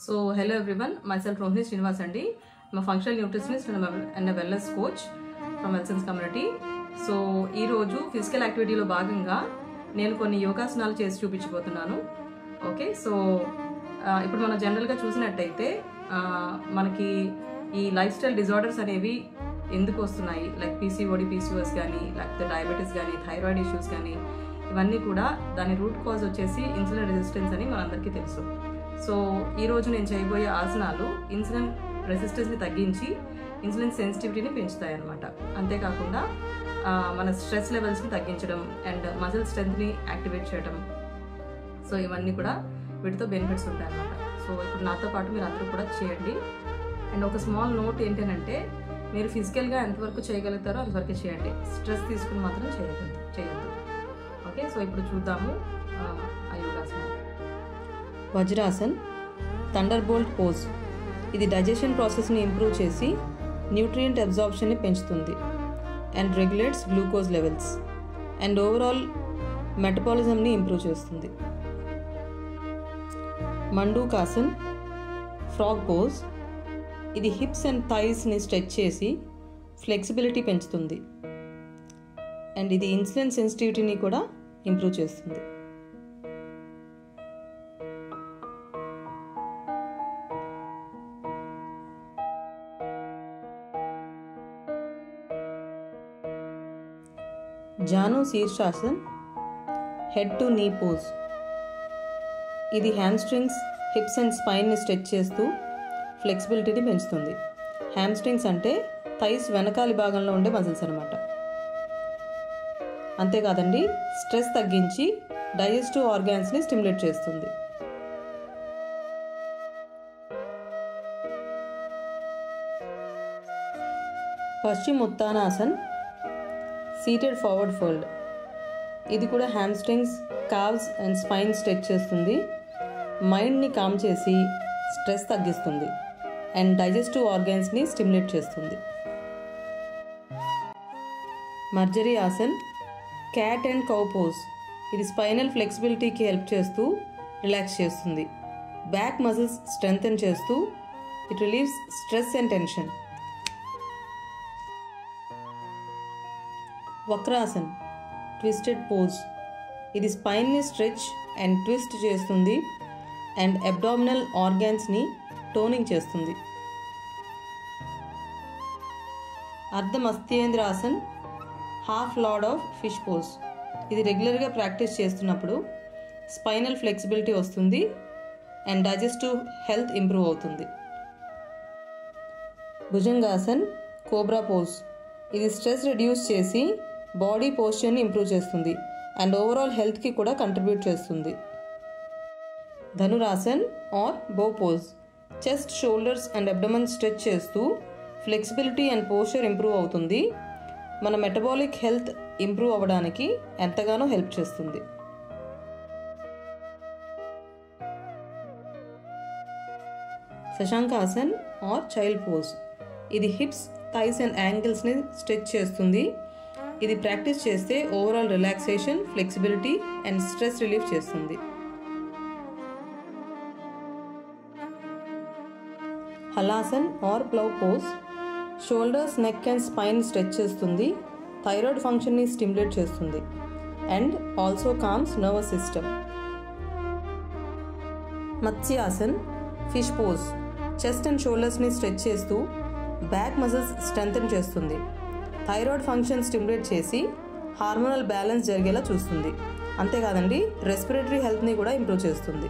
So hello everyone, myself Rohini Srinivas andi. I'm a functional nutritionist and a wellness coach from Wellsense community. So ee roju physical activity lo bhaganga nenu konni yogasanalu chesi chupiంచబోతున్నాను. Okay so ఇప్పుడు మనం general గా చూసినట్టయితే మనకి ఈ life style disorders అనేవి ఎందుకు వస్తున్నాయి, లైక్ పీసీఓడి, పీసీఓఎస్ కానీ, లేకపోతే డయాబెటీస్ కానీ, థైరాయిడ్ ఇష్యూస్ కానీ, ఇవన్నీ కూడా దాని రూట్ కాజ్ వచ్చేసి ఇన్సులిన్ రెసిస్టెన్స్ అని మనందరికీ తెలుసు. సో ఈరోజు నేను చేయబోయే ఆసనాలు ఇన్సులిన్ రెసిస్టెన్స్ని తగ్గించి ఇన్సులిన్ సెన్సిటివిటీని పెంచుతాయి అన్నమాట. అంతేకాకుండా మన స్ట్రెస్ లెవెల్స్ని తగ్గించడం అండ్ మజిల్ స్ట్రెంత్ని యాక్టివేట్ చేయడం, సో ఇవన్నీ కూడా వీటితో బెనిఫిట్స్ ఉంటాయి అన్నమాట. సో ఇప్పుడు నాతో పాటు మీరు అందరూ కూడా చేయండి. అండ్ ఒక స్మాల్ నోట్ ఏంటంటే, మీరు ఫిజికల్గా ఎంతవరకు చేయగలుగుతారో అంతవరకు చేయండి, స్ట్రెస్ తీసుకుని మాత్రం చేయొద్దు. ఓకే, సో ఇప్పుడు చూద్దాము ఆ యోగాసనం. Vajrasan, thunderbolt pose. ఇది డైజెషన్ ప్రాసెస్ని ఇంప్రూవ్ చేసి న్యూట్రియంట్ అబ్జార్ప్షన్ని పెంచుతుంది and regulates glucose levels and overall మెటబాలిజంని ఇంప్రూవ్ చేస్తుంది. Mandukasan, frog pose. ఇది హిప్స్ అండ్ థైస్ని స్ట్రెచ్ చేసి ఫ్లెక్సిబిలిటీ పెంచుతుంది అండ్ ఇది ఇన్సులిన్ సెన్సిటివిటీని కూడా ఇంప్రూవ్ చేస్తుంది. Janu Shirshasan, head to knee pose. ఇది హ్యామ్స్ట్రింగ్స్, హిప్స్ అండ్ స్పైన్ని స్ట్రెచ్ చేస్తూ ఫ్లెక్సిబిలిటీని పెంచుతుంది. హ్యామ్స్ట్రింగ్స్ అంటే థైస్ వెనకాలి భాగంలో ఉండే మజిల్స్ అనమాట. అంతేకాదండి, స్ట్రెస్ తగ్గించి డైజెస్టివ్ ఆర్గాన్స్ని స్టిమ్యులేట్ చేస్తుంది. పశ్చిమోత్తానాసన్, సీటెడ్ ఫార్వర్డ్ ఫోల్డ్. ఇది కూడా హ్యామ్స్ట్రింగ్స్, కాల్వ్స్ అండ్ స్పైన్ స్ట్రెచ్ చేస్తుంది, మైండ్ని కామ్ చేసి స్ట్రెస్ తగ్గిస్తుంది అండ్ డైజెస్టివ్ ఆర్గాన్స్ని స్టిమ్యులేట్ చేస్తుంది. Marjari asan, cat and cow pose. ఇది స్పైనల్ ఫ్లెక్సిబిలిటీకి హెల్ప్ చేస్తూ రిలాక్స్ చేస్తుంది, బ్యాక్ మజిల్స్ స్ట్రెంగ్తెన్ చేస్తూ it relieves stress and tension. Vakrasan, twisted pose. ఇది స్పైన్ని స్ట్రెచ్ అండ్ ట్విస్ట్ చేస్తుంది అండ్ అబ్డామినల్ ఆర్గాన్స్ని టోనింగ్ చేస్తుంది. Ardhamatsyendrasan, half lord of fish pose. ఇది రెగ్యులర్గా ప్రాక్టీస్ చేస్తున్నప్పుడు స్పైనల్ ఫ్లెక్సిబిలిటీ వస్తుంది అండ్ డైజెస్టివ్ హెల్త్ ఇంప్రూవ్ అవుతుంది. Bhujangasan, cobra pose. ఇది స్ట్రెస్ రెడ్యూస్ చేసి బాడీ పోస్చర్ని ఇంప్రూవ్ చేస్తుంది అండ్ ఓవరాల్ హెల్త్కి కూడా కంట్రిబ్యూట్ చేస్తుంది. Dhanurasan or bow pose. Chest, shoulders and abdomen stretch చేస్తూ ఫ్లెక్సిబిలిటీ అండ్ పోస్చర్ ఇంప్రూవ్ అవుతుంది, మన మెటబాలిక్ హెల్త్ ఇంప్రూవ్ అవ్వడానికి ఎంతగానో హెల్ప్ చేస్తుంది. Shashankasan or child pose. ఇది హిప్స్, థైస్ అండ్ యాంగిల్స్ని స్ట్రెచ్ చేస్తుంది. ఇది ప్రాక్టీస్ చేస్తే overall relaxation, flexibility and stress relief చేస్తుంది. Halasan or plough pose. Shoulders, neck and spine stretch చేస్తుంది, థైరాయిడ్ ఫంక్షన్ని స్టిమ్యులేట్ చేస్తుంది and also calms nervous system. Matsyasan, fish pose. Chest and షోల్డర్స్ని stretch చేస్తూ back muscles strengthen చేస్తుంది, thyroid function stimulate చేసి hormonal balance జరిగేలా చూస్తుంది. అంతేకాదండి, రెస్పిరేటరీ హెల్త్ని కూడా ఇంప్రూవ్ చేస్తుంది.